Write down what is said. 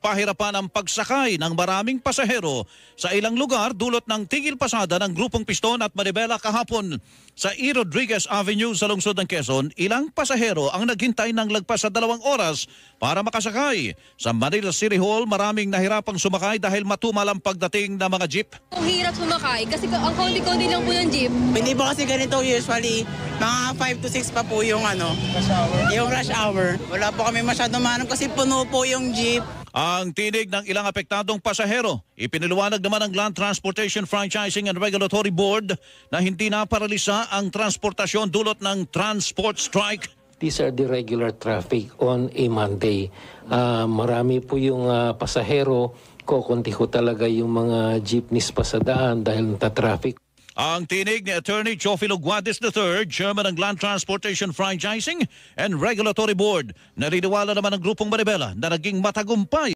pahirapan ang pagsakay ng maraming pasahero sa ilang lugar dulot ng tigil pasada ng grupong Piston at Manibela kahapon. Sa E. Rodriguez Avenue sa lungsod ng Quezon, ilang pasahero ang naghintay ng lagpas sa 2 oras para makasakay. Sa Manila City Hall, maraming nahirapang sumakay dahil matumal ang pagdating ng mga jeep. Ang hirap sumakay kasi ang kaunti-kaunti lang po yung jeep. Hindi po kasi ganito usually, mga 5 to 6 pa po yung yung rush hour. Wala po kami masyadong manong kasi puno po yung jeep. Ang tinig ng ilang apektadong pasahero, ipiniliwanag naman ng Land Transportation Franchising and Regulatory Board na hindi na paralisa ang transportasyon dulot ng transport strike. These are the regular traffic on a Monday. Marami po yung pasahero, kukunti ko talaga yung mga jeepneys pa sa daan dahil nata-traffic. Ang tinig ni Attorney Chofilo Guadis III, Chairman ng Land Transportation Franchising and Regulatory Board. Naniniwala naman ng grupong Manibela na naging matagumpay